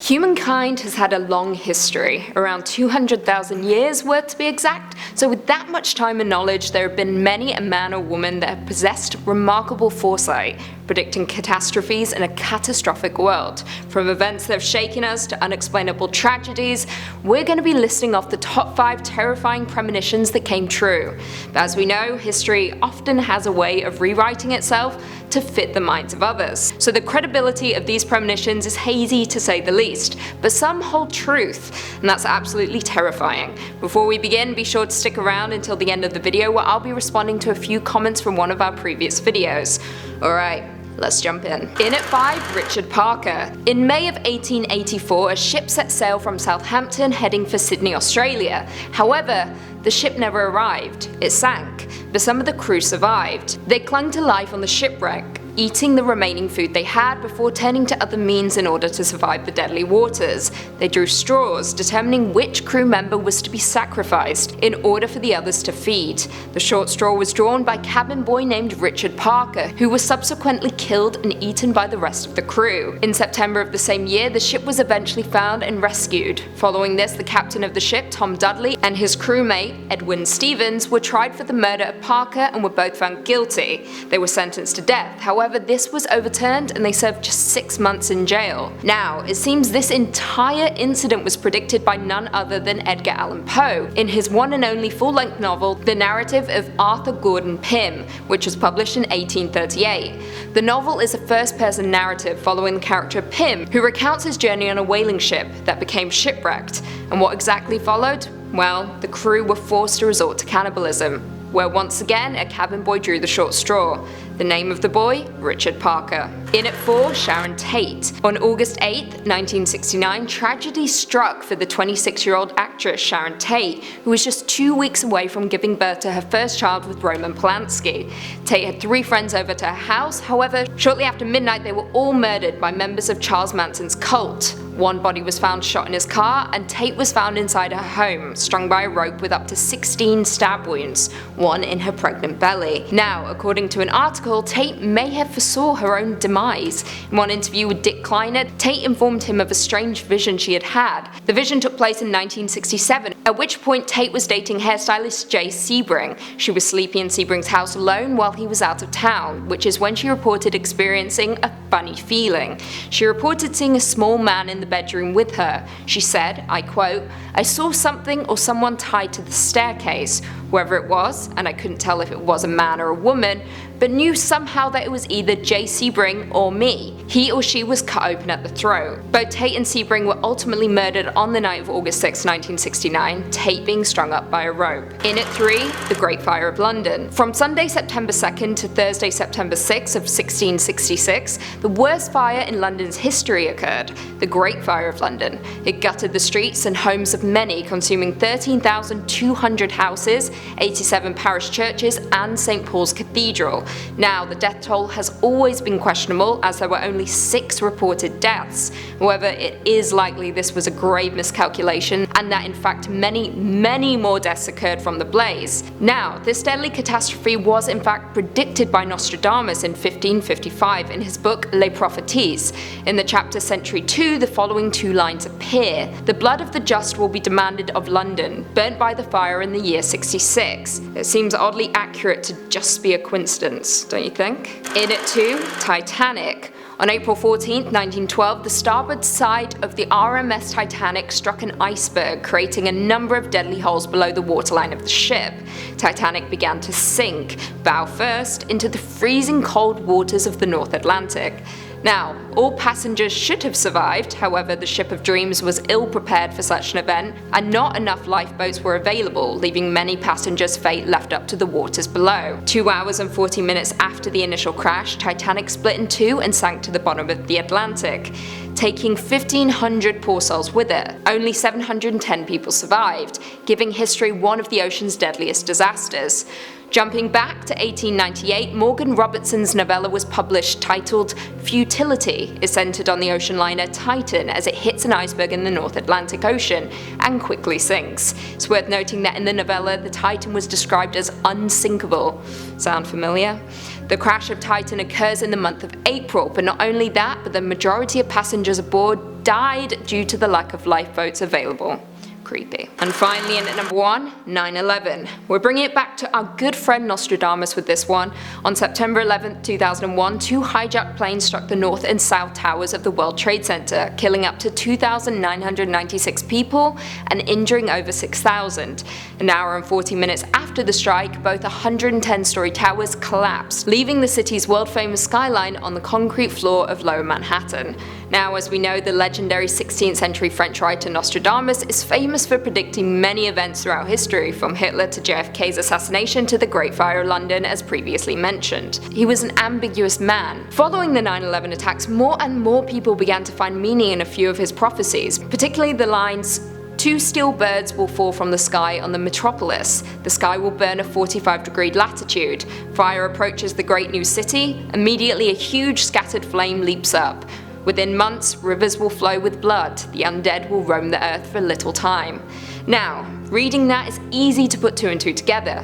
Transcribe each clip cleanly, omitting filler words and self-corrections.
Humankind has had a long history, around 200,000 years worth to be exact, so with that much time and knowledge there have been many a man or woman that have possessed remarkable foresight, predicting catastrophes in a catastrophic world. From events that have shaken us to unexplainable tragedies, we're going to be listing off the top 5 terrifying premonitions that came true. But as we know, history often has a way of rewriting itself to fit the minds of others. So the credibility of these premonitions is hazy to say the least, but some hold truth, and that's absolutely terrifying. Before we begin, be sure to stick around until the end of the video where I'll be responding to a few comments from one of our previous videos. Alright, let's jump in. In at 5, Richard Parker. In May of 1884, a ship set sail from Southampton heading for Sydney, Australia. However, the ship never arrived. It sank, but some of the crew survived. They clung to life on the shipwreck, eating the remaining food they had before turning to other means in order to survive the deadly waters. They drew straws, determining which crew member was to be sacrificed in order for the others to feed. The short straw was drawn by cabin boy named Richard Parker, who was subsequently killed and eaten by the rest of the crew. In September of the same year, the ship was eventually found and rescued. Following this, the captain of the ship, Tom Dudley, and his crewmate, Edwin Stevens, were tried for the murder of Parker and were both found guilty. They were sentenced to death. However, this was overturned and they served just 6 months in jail. Now, it seems this entire incident was predicted by none other than Edgar Allan Poe in his one and only full-length novel, The Narrative of Arthur Gordon Pym, which was published in 1838. The novel is a first-person narrative following the character Pym, who recounts his journey on a whaling ship that became shipwrecked. And what exactly followed? Well, the crew were forced to resort to cannibalism, where once again a cabin boy drew the short straw. The name of the boy? Richard Parker. In at 4, Sharon Tate. On August 8, 1969, tragedy struck for the 26-year-old actress Sharon Tate, who was just 2 weeks away from giving birth to her first child with Roman Polanski. Tate had 3 friends over to her house, however, shortly after midnight they were all murdered by members of Charles Manson's cult. One body was found shot in his car, and Tate was found inside her home, strung by a rope with up to 16 stab wounds, one in her pregnant belly. Now, according to an article, Tate may have foresaw her own demise. In one interview with Dick Kleiner, Tate informed him of a strange vision she had had. The vision took place in 1967, at which point Tate was dating hairstylist Jay Sebring. She was sleeping in Sebring's house alone while he was out of town, which is when she reported experiencing a funny feeling. She reported seeing a small man in the bedroom with her. She said, I quote, "I saw something or someone tied to the staircase, whoever it was, and I couldn't tell if it was a man or a woman, but knew somehow that it was either Jay Sebring or me. He or she was cut open at the throat." Both Tate and Sebring were ultimately murdered on the night of August 6, 1969, Tate being strung up by a rope. In at 3, the Great Fire of London. From Sunday, September 2nd to Thursday, September 6th of 1666, the worst fire in London's history occurred, the Great Fire of London. It gutted the streets and homes of many, consuming 13,200 houses, 87 parish churches, and St. Paul's Cathedral. Now, the death toll has always been questionable, as there were only 6 reported deaths. However, it is likely this was a grave miscalculation and that in fact many more deaths occurred from the blaze. Now, this deadly catastrophe was in fact predicted by Nostradamus in 1555 in his book Les Prophéties. In the chapter Century 2, the following 2 lines appear: "The blood of the just will be demanded of London, burnt by the fire in the year 66. It seems oddly accurate to just be a coincidence, don't you think? In at 2, Titanic. On April 14, 1912, the starboard side of the RMS Titanic struck an iceberg, creating a number of deadly holes below the waterline of the ship. Titanic began to sink, bow first, into the freezing cold waters of the North Atlantic. Now, all passengers should have survived, however the Ship of Dreams was ill prepared for such an event, and not enough lifeboats were available, leaving many passengers' fate left up to the waters below. 2 hours and 40 minutes after the initial crash, Titanic split in 2 and sank to the bottom of the Atlantic, taking 1,500 poor souls with it. Only 710 people survived, giving history one of the ocean's deadliest disasters. Jumping back to 1898, Morgan Robertson's novella was published titled Futility. It centered on the ocean liner Titan as it hits an iceberg in the North Atlantic Ocean and quickly sinks. It's worth noting that in the novella, the Titan was described as unsinkable. Sound familiar? The crash of Titan occurs in the month of April, but not only that, but the majority of passengers aboard died due to the lack of lifeboats available. Creepy. And finally, in at number 1, 9/11. We're bringing it back to our good friend Nostradamus with this one. On September 11, 2001, 2 hijacked planes struck the north and south towers of the World Trade Center, killing up to 2,996 people and injuring over 6,000. An hour and 40 minutes after the strike, both 110-story towers collapsed, leaving the city's world-famous skyline on the concrete floor of Lower Manhattan. Now, as we know, the legendary 16th century French writer Nostradamus is famous for predicting many events throughout history, from Hitler to JFK's assassination to the Great Fire of London, as previously mentioned. He was an ambiguous man. Following the 9/11 attacks, more and more people began to find meaning in a few of his prophecies, particularly the lines, "Two steel birds will fall from the sky on the metropolis. The sky will burn at 45-degree latitude. Fire approaches the great new city. Immediately a huge scattered flame leaps up. Within months, rivers will flow with blood. The undead will roam the earth for a little time." Now, reading that is easy to put 2 and 2 together.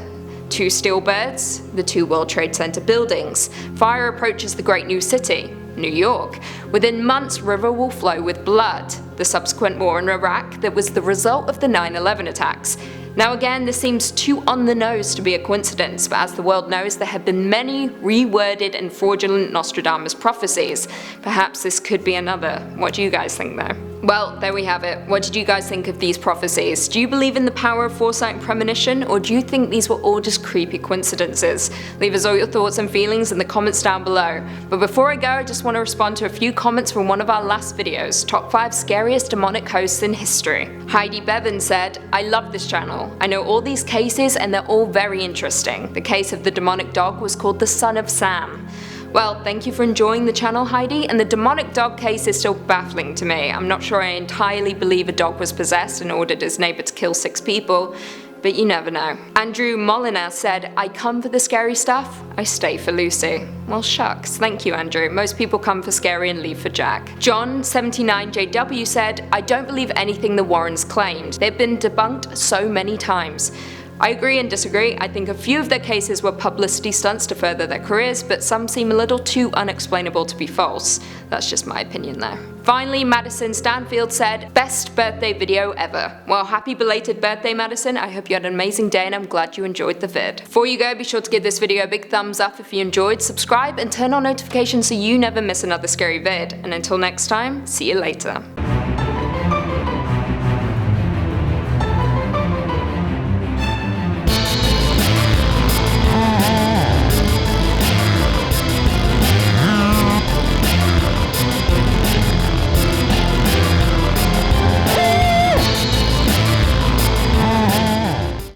2 steel birds, the 2 World Trade Center buildings. Fire approaches the great new city, New York. Within months, river will flow with blood. The subsequent war in Iraq that was the result of the 9/11 attacks. Now again, this seems too on the nose to be a coincidence, but as the world knows, there have been many reworded and fraudulent Nostradamus prophecies. Perhaps this could be another. What do you guys think though? Well, there we have it. What did you guys think of these prophecies? Do you believe in the power of foresight and premonition, or do you think these were all just creepy coincidences? Leave us all your thoughts and feelings in the comments down below. But before I go, I just want to respond to a few comments from one of our last videos, Top 5 Scariest Demonic Hosts in History. Heidi Bevan said, "I love this channel. I know all these cases and they're all very interesting. The case of the demonic dog was called the Son of Sam." Well, thank you for enjoying the channel, Heidi, and the demonic dog case is still baffling to me. I'm not sure I entirely believe a dog was possessed and ordered his neighbor to kill 6 people, but you never know. Andrew Molina said, "I come for the scary stuff, I stay for Lucy." Well, shucks. Thank you, Andrew. Most people come for scary and leave for Jack. John79JW said, "I don't believe anything the Warrens claimed. They've been debunked so many times." I agree and disagree. I think a few of their cases were publicity stunts to further their careers, but some seem a little too unexplainable to be false. That's just my opinion though. Finally, Madison Stanfield said, "Best birthday video ever." Well, happy belated birthday, Madison. I hope you had an amazing day and I'm glad you enjoyed the vid. Before you go, be sure to give this video a big thumbs up if you enjoyed, subscribe and turn on notifications so you never miss another scary vid. And until next time, see you later.